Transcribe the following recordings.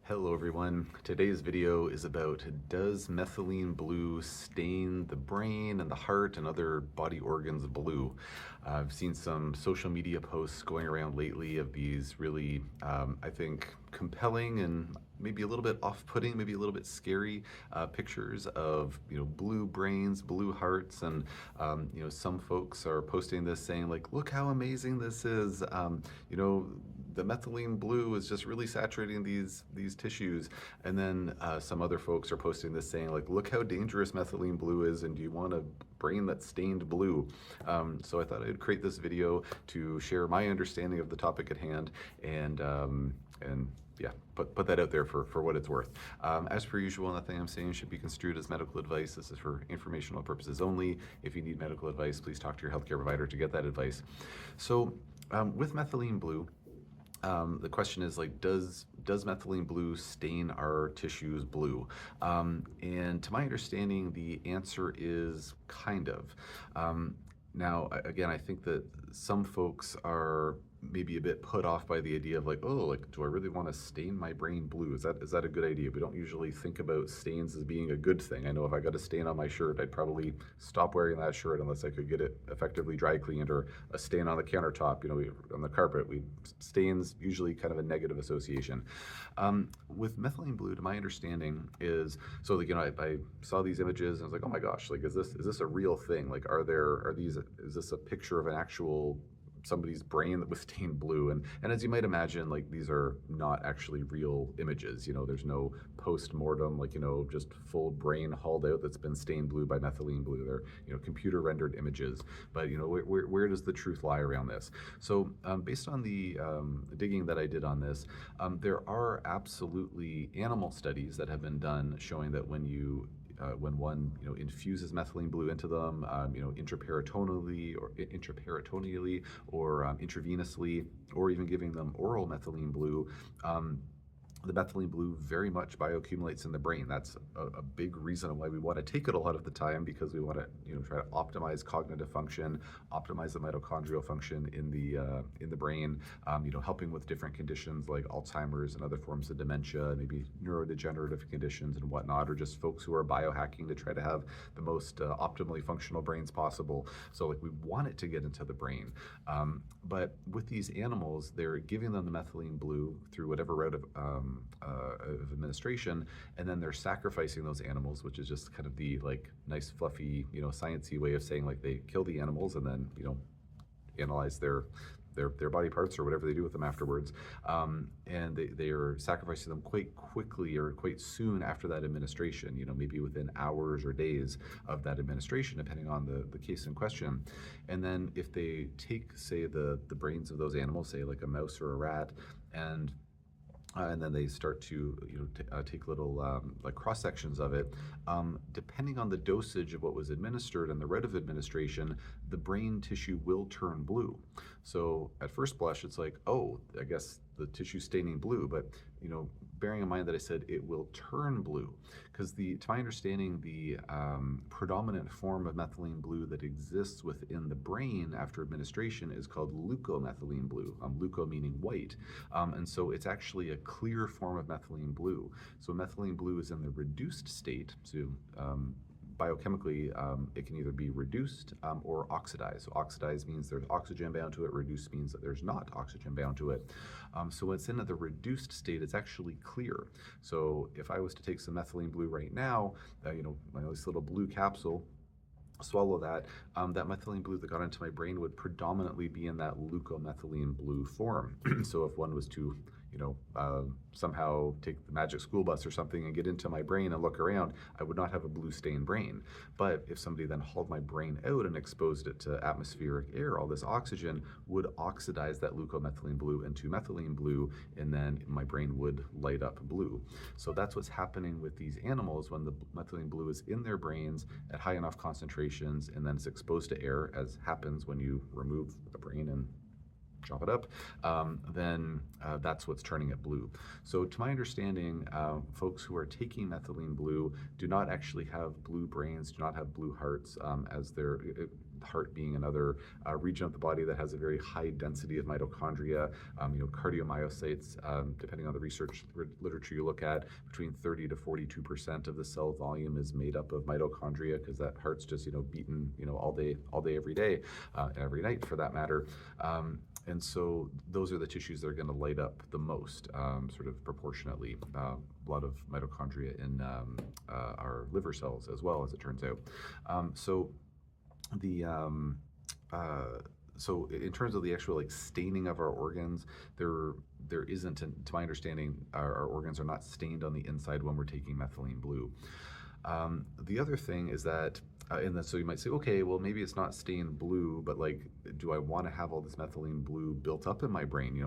Hello everyone. Today's video is about, does methylene blue stain the brain and the heart and other body organs blue? I've seen some social media posts going around lately of these really, I think, compelling and maybe a little bit off-putting, maybe a little bit scary pictures of, blue brains, blue hearts, and some folks are posting this saying like, look how amazing this is. The methylene blue is just really saturating these tissues, and then some other folks are posting this saying like, look how dangerous methylene blue is, and do you want a brain that's stained blue? So I thought I'd create this video to share my understanding of the topic at hand, and yeah, put that out there for what it's worth. As per usual, nothing I'm saying should be construed as medical advice. This is for informational purposes only. If you need medical advice, please talk to your healthcare provider to get that advice. So with methylene blue, the question is like, does methylene blue stain our tissues blue? And to my understanding, the answer is kind of. Now, again, I think that some folks are maybe a bit put off by the idea of like, oh, like, do I really want to stain my brain blue? Is that a good idea? We don't usually think about stains as being a good thing. I know if I got a stain on my shirt, I'd probably stop wearing that shirt unless I could get it effectively dry cleaned, or a stain on the countertop, on the carpet. Stains usually kind of a negative association. With methylene blue, to my understanding, is so like, I saw these images and I was like, oh my gosh, like, is this a real thing? Like, is this a picture of an actual somebody's brain that was stained blue? And as you might imagine, like, these are not actually real images. There's no post-mortem, like, just full brain hauled out that's been stained blue by methylene blue. They're computer rendered images. But where does the truth lie around this? So based on the digging that I did on this, there are absolutely animal studies that have been done showing that when one infuses methylene blue into them, intraperitoneally or intravenously, or even giving them oral methylene blue, the methylene blue very much bioaccumulates in the brain. That's a big reason why we want to take it a lot of the time, because we want to try to optimize cognitive function, optimize the mitochondrial function in the brain, helping with different conditions like Alzheimer's and other forms of dementia, maybe neurodegenerative conditions and whatnot, or just folks who are biohacking to try to have the most optimally functional brains possible. So like, we want it to get into the brain. But with these animals, they're giving them the methylene blue through whatever route of administration, and then they're sacrificing those animals, which is just kind of the like nice fluffy sciencey way of saying like they kill the animals and then analyze their body parts or whatever they do with them afterwards, and they are sacrificing them quite quickly or quite soon after that administration, maybe within hours or days of that administration, depending on the case in question. And then if they take, say, the brains of those animals, say like a mouse or a rat, and then they start to take little like cross sections of it. Depending on the dosage of what was administered and the route of administration, the brain tissue will turn blue. So at first blush, it's like, oh, I guess the tissue staining blue, but bearing in mind that I said it will turn blue, because to my understanding, the predominant form of methylene blue that exists within the brain after administration is called leukomethylene blue. Leuko meaning white, and so it's actually a clear form of methylene blue. So methylene blue is in the reduced state. So biochemically, it can either be reduced or oxidized. So oxidized means there's oxygen bound to it. Reduced means that there's not oxygen bound to it. So when it's in the reduced state, it's actually clear. So if I was to take some methylene blue right now, my nice little blue capsule, swallow that, that methylene blue that got into my brain would predominantly be in that leukomethylene blue form. So if one was to somehow take the magic school bus or something and get into my brain and look around, I would not have a blue stained brain. But if somebody then hauled my brain out and exposed it to atmospheric air, all this oxygen would oxidize that leukomethylene blue into methylene blue, and then my brain would light up blue. So that's what's happening with these animals when the methylene blue is in their brains at high enough concentrations, and then it's exposed to air, as happens when you remove a brain and chop it up, then that's what's turning it blue. So to my understanding, folks who are taking methylene blue do not actually have blue brains, do not have blue hearts, as the heart being another region of the body that has a very high density of mitochondria. Cardiomyocytes, depending on the research literature you look at, between 30 to 42% of the cell volume is made up of mitochondria, because that heart's just beating all day, every day, every night for that matter. And so those are the tissues that are going to light up the most, sort of proportionately. A lot of mitochondria in our liver cells as well, as it turns out. So in terms of the actual staining of our organs, there isn't, to my understanding, our organs are not stained on the inside when we're taking methylene blue. The other thing is that, and then so you might say, okay, well maybe it's not stained blue, but do I want to have all this methylene blue built up in my brain?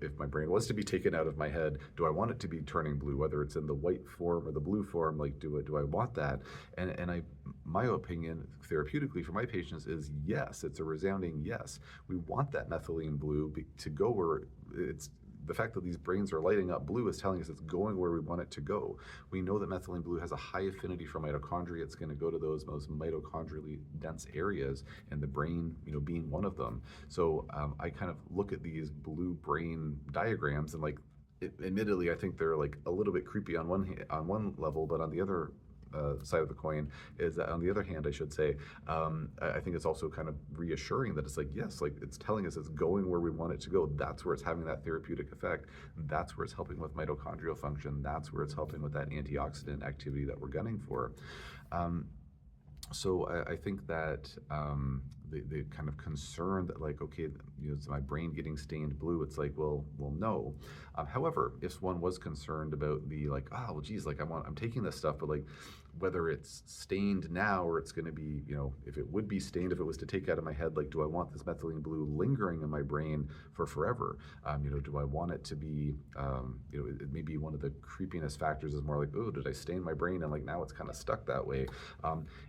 If my brain was to be taken out of my head, do I want it to be turning blue, whether it's in the white form or the blue form? Do I want that? And my opinion, therapeutically for my patients, is yes. It's a resounding yes. We want that methylene blue to go where it's. The fact that these brains are lighting up blue is telling us it's going where we want it to go. We know that methylene blue has a high affinity for mitochondria. It's going to go to those most mitochondrially dense areas, and the brain, being one of them. So I kind of look at these blue brain diagrams, and admittedly, I think they're a little bit creepy on one level, but on the other side of the coin is that, on the other hand, I should say, I think it's also kind of reassuring that it's yes, it's telling us it's going where we want it to go. That's where it's having that therapeutic effect. That's where it's helping with mitochondrial function. That's where it's helping with that antioxidant activity that we're gunning for. So I think that the kind of concern that okay, is my brain getting stained blue? It's well, no. However, if one was concerned about the well, geez, I'm taking this stuff, but whether it's stained now or it's going to be, if it would be stained if it was to take out of my head, do I want this methylene blue lingering in my brain for forever? Do I want it to be, it may be one of the creepiness factors is more oh, did I stain my brain and now it's kind of stuck that way.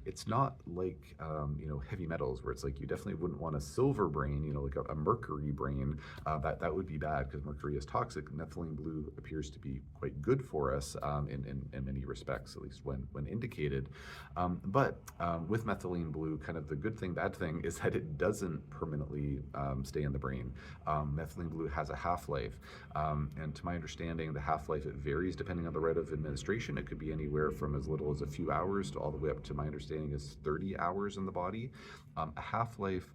It's not heavy metals where it's you definitely wouldn't want a silver brain, a mercury brain. That would be bad because mercury is toxic. Methylene blue appears to be quite good for us in many respects, at least when indicated. But with methylene blue, kind of the good thing, bad thing is that it doesn't permanently stay in the brain. Methylene blue has a half-life, and to my understanding, the half-life, it varies depending on the route of administration. It could be anywhere from as little as a few hours to all the way up to, my understanding, is 30 hours in the body. A half-life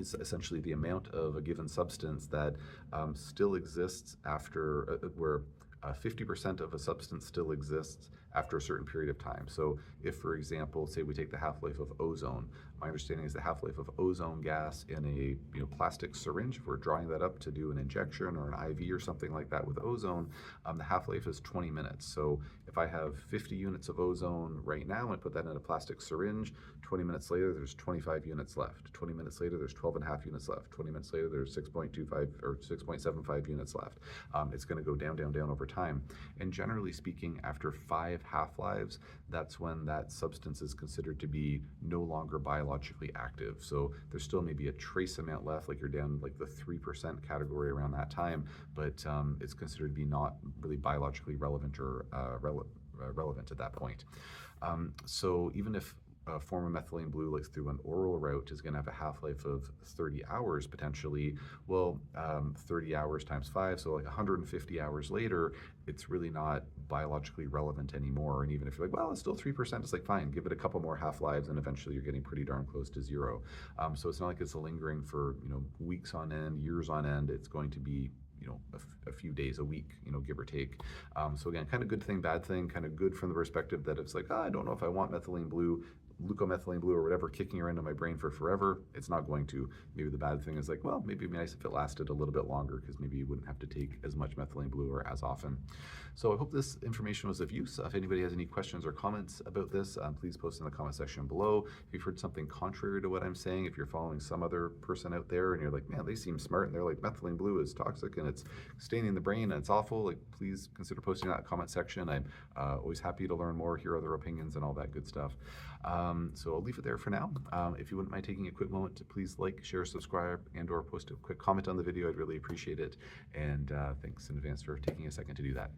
is essentially the amount of a given substance that still exists after, where 50% of a substance still exists after a certain period of time. So if, for example, say we take the half-life of ozone, my understanding is the half-life of ozone gas in a plastic syringe, if we're drawing that up to do an injection or an IV or something like that with ozone, the half-life is 20 minutes. So if I have 50 units of ozone right now and put that in a plastic syringe, 20 minutes later, there's 25 units left. 20 minutes later, there's 12 and a half units left. 20 minutes later, there's 6.25 or 6.75 units left. It's going to go down, down, down over time. And generally speaking, after 5 half-lives, that's when that substance is considered to be no longer biologically active. So there's still maybe a trace amount left, you're down the 3% category around that time, but it's considered to be not really biologically relevant or relevant at that point. So even if a form of methylene blue, through an oral route, is going to have a half-life of 30 hours potentially, well, 30 hours times 5, so 150 hours later, it's really not biologically relevant anymore. And even if you're well, it's still 3%, it's fine, give it a couple more half-lives, and eventually you're getting pretty darn close to zero. So it's not it's lingering for weeks on end, years on end. It's going to be a few days a week, give or take. So again, kind of good thing, bad thing. Kind of good from the perspective that it's I don't know if I want methylene blue, glucomethylene blue or whatever kicking around in my brain for forever. It's not going to. Maybe the bad thing is well, maybe it'd be nice if it lasted a little bit longer, because maybe you wouldn't have to take as much methylene blue or as often. So I hope this information was of use. If anybody has any questions or comments about this, please post in the comment section below. If you've heard something contrary to what I'm saying, if you're following some other person out there and you're man, they seem smart and they're methylene blue is toxic and it's staining the brain and it's awful, please consider posting that in the comment section. I'm always happy to learn more, hear other opinions and all that good stuff. So I'll leave it there for now. If you wouldn't mind taking a quick moment to please share, subscribe, and or post a quick comment on the video, I'd really appreciate it. And thanks in advance for taking a second to do that.